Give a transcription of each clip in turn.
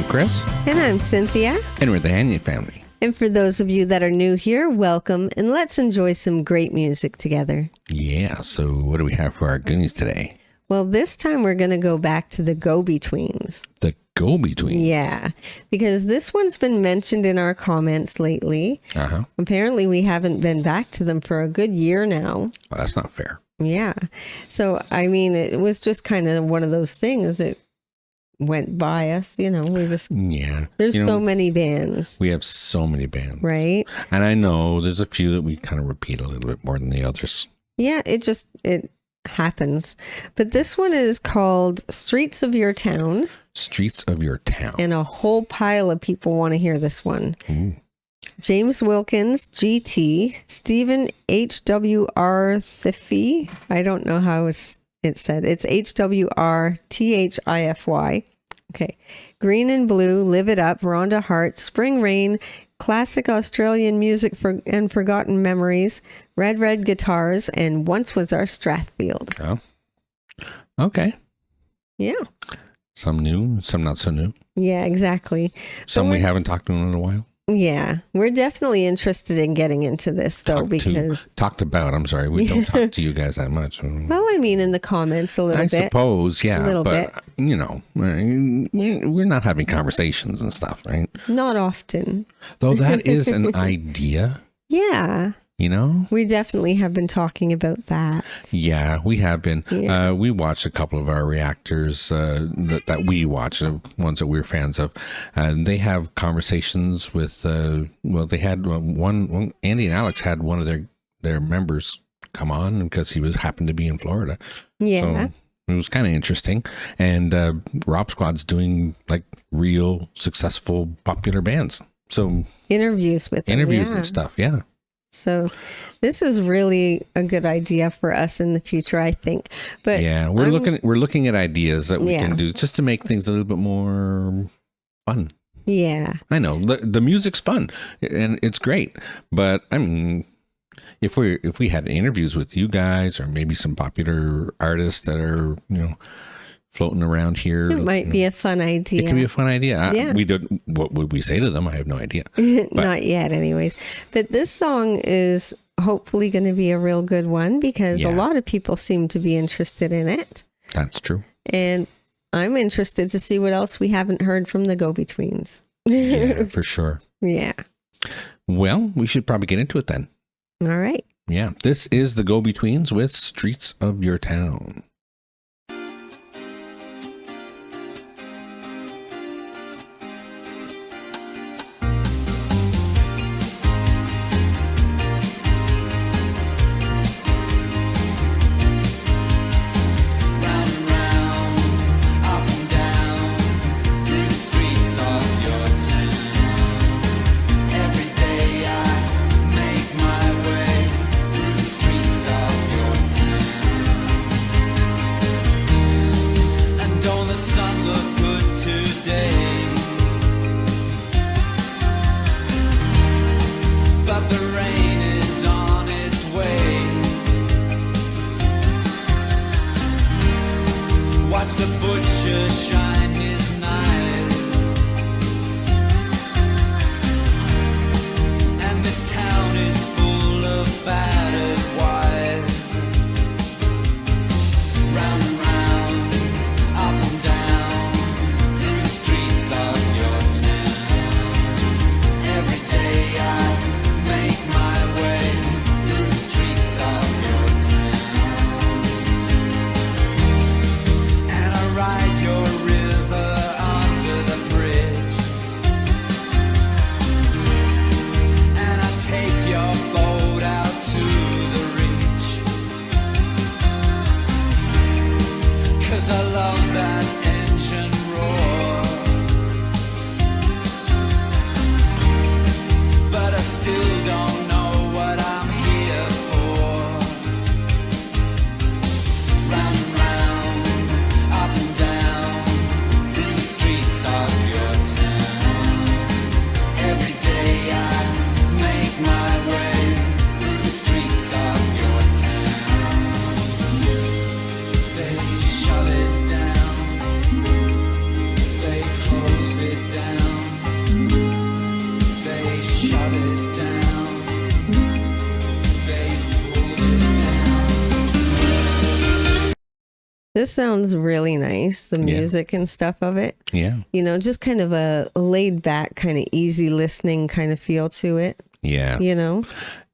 Chris. And I'm Cynthia. And we're the Hanier Family. And for those of you that are new here, welcome, and let's enjoy some great music together. Yeah, so what do we have for our goodies today? Well, this time we're going to go back to the Go-Betweens. The Go-Betweens? Yeah, because this one's been mentioned in our comments lately. Uh-huh. Apparently, we haven't been back to them for a good year now. Well, that's not fair. Yeah. So, I mean, it was just kind of one of those things. It went by us, we just... Yeah. There's so many bands. We have so many bands. Right? And I know there's a few that we kind of repeat a little bit more than the others. Yeah, it happens. But this one is called Streets of Your Town. Streets of Your Town. And a whole pile of people want to hear this one. Ooh. James Wilkins, GT, Stephen H.W.R. Thiffy. I don't know how it's said. It's H.W.R.T.H.I.F.Y. Okay. Green and Blue, Live It Up, Rhonda Hart, Spring Rain, Classic Australian Music and Forgotten Memories, Red Guitars, and Once Was Our Strathfield. Oh. Okay. Yeah. Some new, some not so new. Yeah, exactly. Some we haven't talked to in a while. Yeah, we're definitely interested in getting into this, though, talked about. I'm sorry, we don't talk to you guys that much. Well, I mean, in the comments a little bit. I suppose, yeah, a little but bit. We're not having conversations and stuff, right? Not often. Though that is an idea. Yeah. We definitely have been talking about that. Yeah, we have been. Yeah. We watched a couple of our reactors that we watch, ones that we're fans of, and they have conversations with. They had one. Andy and Alex had one of their members come on because he happened to be in Florida. Yeah. So it was kind of interesting, and Rob Squad's doing like real successful popular bands. So interviews them, and stuff. Yeah. So this is really a good idea for us in the future, I think. But yeah, we're looking at ideas that we can do just to make things a little bit more fun. Yeah. I know the music's fun and it's great, but I mean, if we had interviews with you guys or maybe some popular artists that are, floating around here. It might be a fun idea. It could be a fun idea. Yeah. What would we say to them? I have no idea. Not yet, anyways. But this song is hopefully going to be a real good one because a lot of people seem to be interested in it. That's true. And I'm interested to see what else we haven't heard from the Go-Betweens. Yeah, for sure. Yeah. Well, we should probably get into it then. All right. Yeah. This is the Go-Betweens with Streets of Your Town. This sounds really nice, the music and stuff of it. Yeah. You know, just kind of a laid back, kind of easy listening kind of feel to it. Yeah. You know?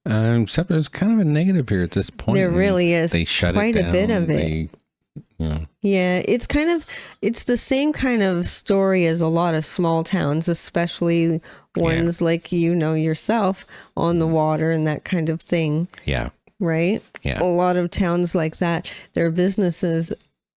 Except there's kind of a negative here at this point. There really is. They shut quite it down. a bit of it. Yeah, it's the same kind of story as a lot of small towns, especially ones like, you know, yourself on the water and that kind of thing. Yeah. Right? Yeah. A lot of towns like that, their businesses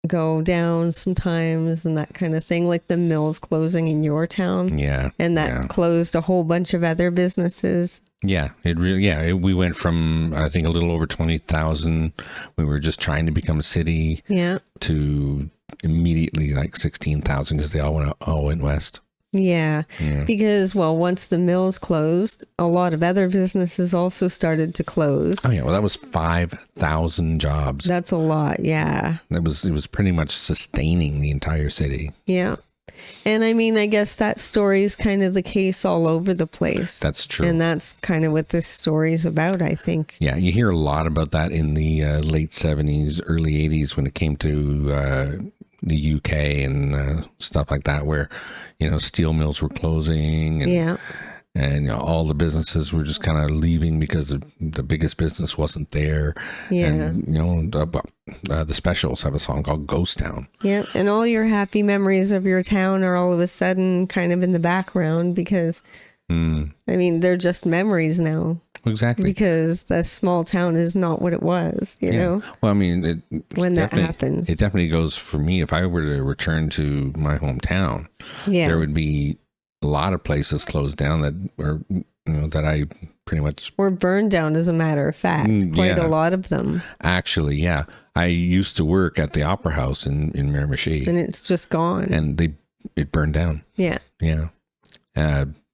go down sometimes and that kind of thing, like the mills closing in your town. Yeah. And that closed a whole bunch of other businesses. Yeah, we went from, I think, a little over 20,000. We were just trying to become a city. Yeah. To immediately like 16,000 because they all went west. Yeah. Because, well, once the mills closed, a lot of other businesses also started to close. Oh yeah, well that was 5,000 jobs. That's a lot, yeah. It was pretty much sustaining the entire city. Yeah. And I mean, I guess that story is kind of the case all over the place. That's true. And that's kind of what this story is about, I think. Yeah, you hear a lot about that in the late 70s, early 80s when it came to the UK and stuff like that, where, you know, steel mills were closing and, and you know, all the businesses were just kind of leaving because the biggest business wasn't there. Yeah. And, you know, the Specials have a song called Ghost Town. Yeah. And all your happy memories of your town are all of a sudden kind of in the background because, I mean, they're just memories now. Exactly. Because the small town is not what it was, you know? Well, I mean, when that happens. It definitely goes for me. If I were to return to my hometown, there would be a lot of places closed down that I pretty much were burned down, as a matter of fact. Quite a lot of them. Actually, yeah. I used to work at the Opera House in Miramichi. And it's just gone. And it burned down. Yeah. Yeah.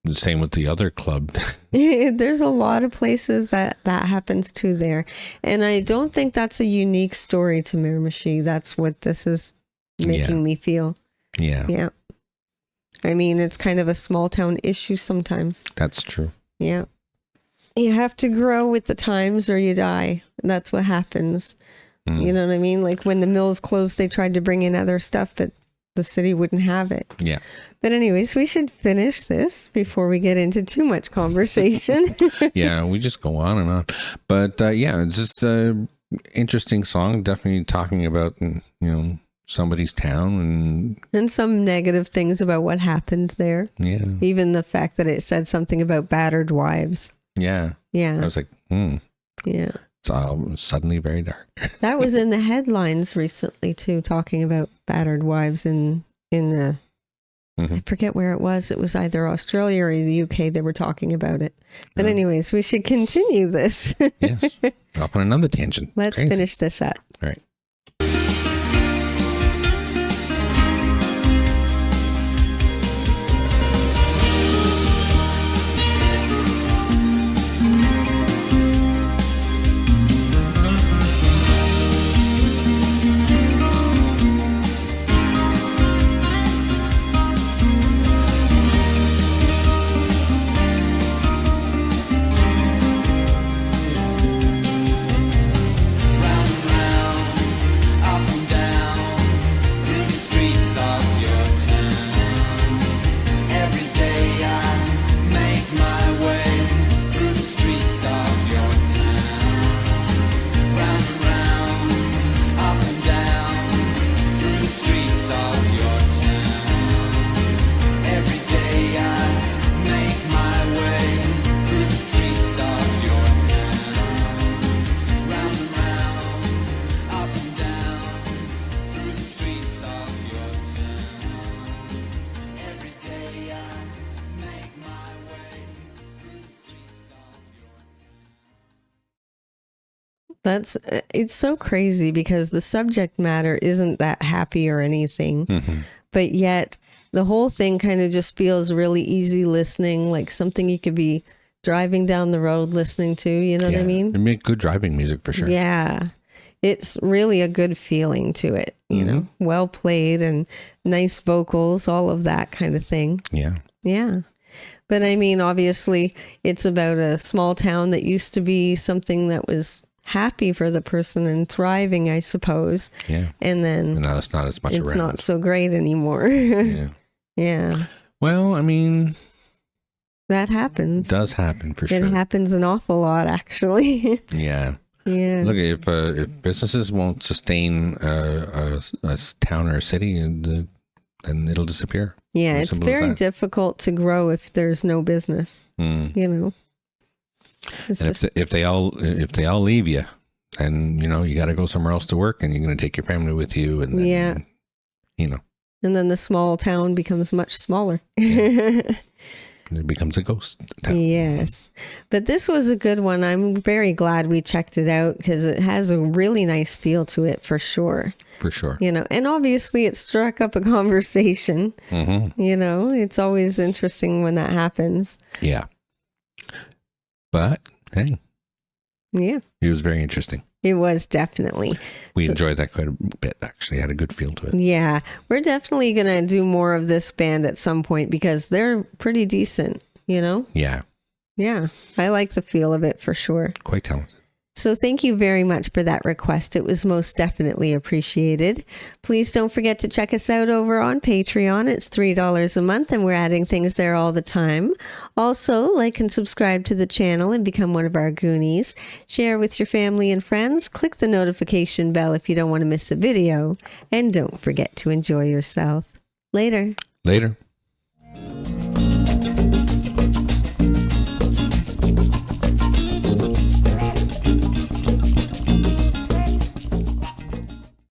The same with the other club. There's a lot of places that happens to there. And I don't think that's a unique story to Miramichi. That's what this is making me feel. Yeah. Yeah. I mean, it's kind of a small town issue sometimes. That's true. Yeah. You have to grow with the times or you die. That's what happens. You know what I mean? Like when the mills closed, they tried to bring in other stuff, but the city wouldn't have it. Yeah. But anyways, we should finish this before we get into too much conversation. Yeah, we just go on and on. But it's just an interesting song. Definitely talking about, you know, somebody's town and some negative things about what happened there. Yeah. Even the fact that it said something about battered wives. Yeah. Yeah. I was like, Yeah. It's suddenly very dark. That was in the headlines recently too, talking about battered wives in the I forget where it was. It was either Australia or the UK. They were talking about it. But anyways, we should continue this. Yes. Off on another tangent. Let's finish this up. All right. It's so crazy because the subject matter isn't that happy or anything, but yet the whole thing kind of just feels really easy listening, like something you could be driving down the road listening to, you know what I mean? It make good driving music for sure. Yeah. It's really a good feeling to it, you know, well played and nice vocals, all of that kind of thing. Yeah. Yeah. But I mean, obviously it's about a small town that used to be something that was happy for the person and thriving, I suppose. Yeah. And then And now it's not as much it's around. not so great anymore. Yeah. Yeah. Well, I mean, That happens. does happen for It sure. happens an awful lot, actually. Yeah. Yeah. Look, if businesses won't sustain a town or a city, then it'll disappear. Yeah, As it's simple as very that. difficult to grow if there's no business. Mm. You know, it's And just if they all leave you, then you got to go somewhere else to work, and you're going to take your family with you, and then, Yeah. And then the small town becomes much smaller. it becomes a ghost town. Yes. But this was a good one. I'm very glad we checked it out because it has a really nice feel to it for sure. For sure. And obviously it struck up a conversation. Mm-hmm. It's always interesting when that happens. Yeah. But hey, Yeah, it was very interesting. it was definitely. We enjoyed that quite a bit. Actually, had a good feel to it. Yeah, we're definitely going to do more of this band at some point because they're pretty decent, Yeah, Yeah, I like the feel of it for sure. quite talented. So thank you very much for that request. It was most definitely appreciated. Please don't forget to check us out over on Patreon. It's $3 a month and we're adding things there all the time. Also, like and subscribe to the channel and become one of our Goonies. Share with your family and friends. Click the notification bell if you don't want to miss a video. And don't forget to enjoy yourself. Later. Later.